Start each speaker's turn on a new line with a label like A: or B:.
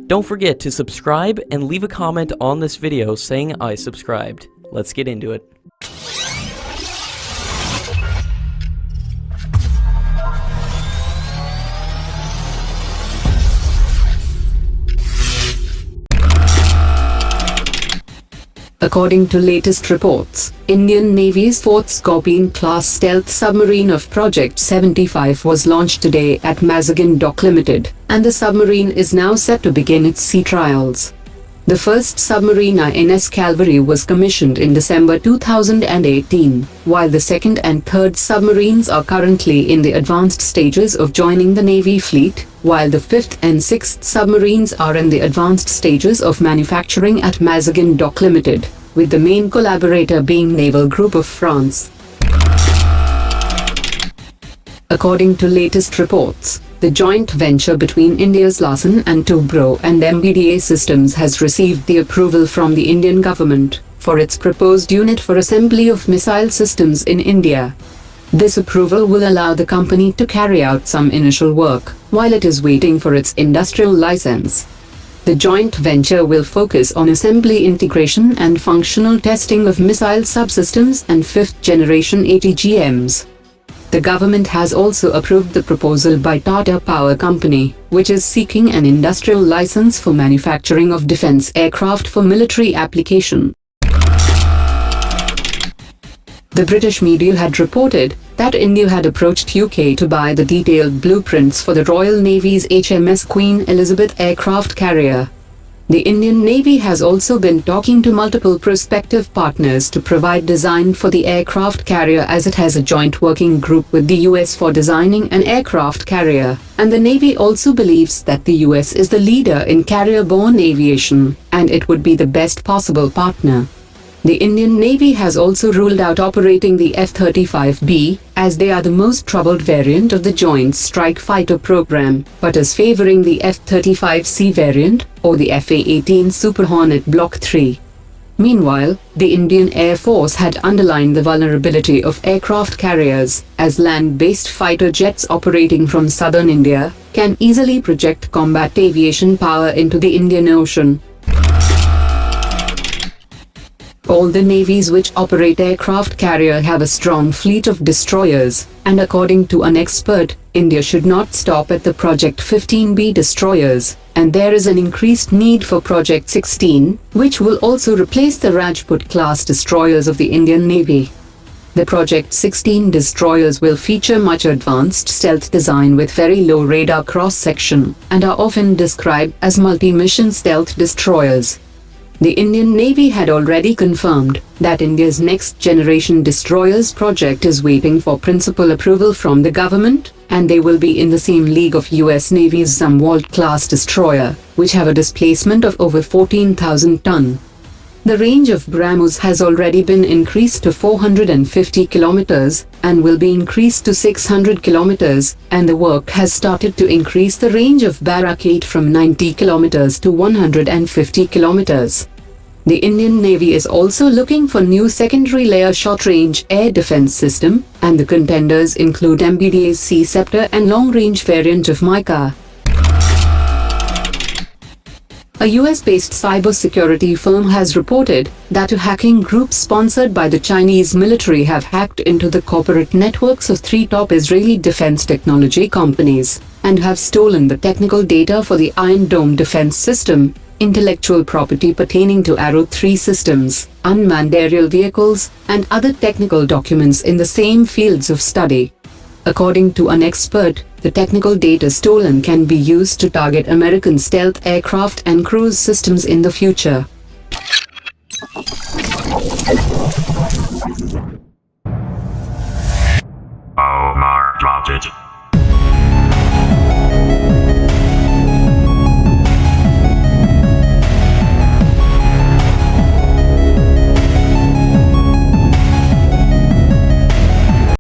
A: Don't forget to subscribe and leave a comment on this video saying I subscribed. Let's get into it.
B: According to latest reports, Indian Navy's 4th Scorpion-class stealth submarine of Project-16 was launched today at Mazagon Dock Limited, and the submarine is now set to begin its sea trials. The first submarine INS Calvary was commissioned in December 2018, while the second and third submarines are currently in the advanced stages of joining the Navy fleet, while the fifth and sixth submarines are in the advanced stages of manufacturing at Mazagon Dock Limited, with the main collaborator being Naval Group of France. According to latest reports, the joint venture between India's LARSEN and TOUBRO and MBDA Systems has received the approval from the Indian government for its proposed unit for assembly of missile systems in India. This approval will allow the company to carry out some initial work while it is waiting for its industrial license. The joint venture will focus on assembly integration and functional testing of missile subsystems and fifth-generation ATGMs. The government has also approved the proposal by Tata Power Company, which is seeking an industrial license for manufacturing of defense aircraft for military application. The British media had reported that India had approached UK to buy the detailed blueprints for the Royal Navy's HMS Queen Elizabeth aircraft carrier. The Indian Navy has also been talking to multiple prospective partners to provide design for the aircraft carrier, as it has a joint working group with the US for designing an aircraft carrier, and the Navy also believes that the US is the leader in carrier-borne aviation, and it would be the best possible partner. The Indian Navy has also ruled out operating the F-35B, as they are the most troubled variant of the Joint Strike Fighter program, but is favoring the F-35C variant, or the F-18 Super Hornet Block 3. Meanwhile, the Indian Air Force had underlined the vulnerability of aircraft carriers, as land-based fighter jets operating from southern India can easily project combat aviation power into the Indian Ocean. All the navies which operate aircraft carrier have a strong fleet of destroyers, and according to an expert, India should not stop at the Project-15B destroyers, and there is an increased need for Project-16, which will also replace the Rajput-class destroyers of the Indian Navy. The Project-16 destroyers will feature much advanced stealth design with very low radar cross-section, and are often described as multi-mission stealth destroyers. The Indian Navy had already confirmed that India's next-generation destroyers project is waiting for principal approval from the government, and they will be in the same league of US Navy's Zumwalt-class destroyer, which have a displacement of over 14,000 tons. The range of BrahMos has already been increased to 450 kilometers and will be increased to 600 kilometers, and the work has started to increase the range of Barak-8 from 90 kilometers to 150 kilometers. The Indian Navy is also looking for new secondary layer short-range air defense system, and the contenders include MBDA's Sea Scepter and long-range variant of Mica. A US-based cybersecurity firm has reported that a hacking group sponsored by the Chinese military have hacked into the corporate networks of 3 top Israeli defense technology companies, and have stolen the technical data for the Iron Dome defense system, intellectual property pertaining to Arrow 3 systems, unmanned aerial vehicles, and other technical documents in the same fields of study. According to an expert, the technical data stolen can be used to target American stealth aircraft and cruise systems in the future.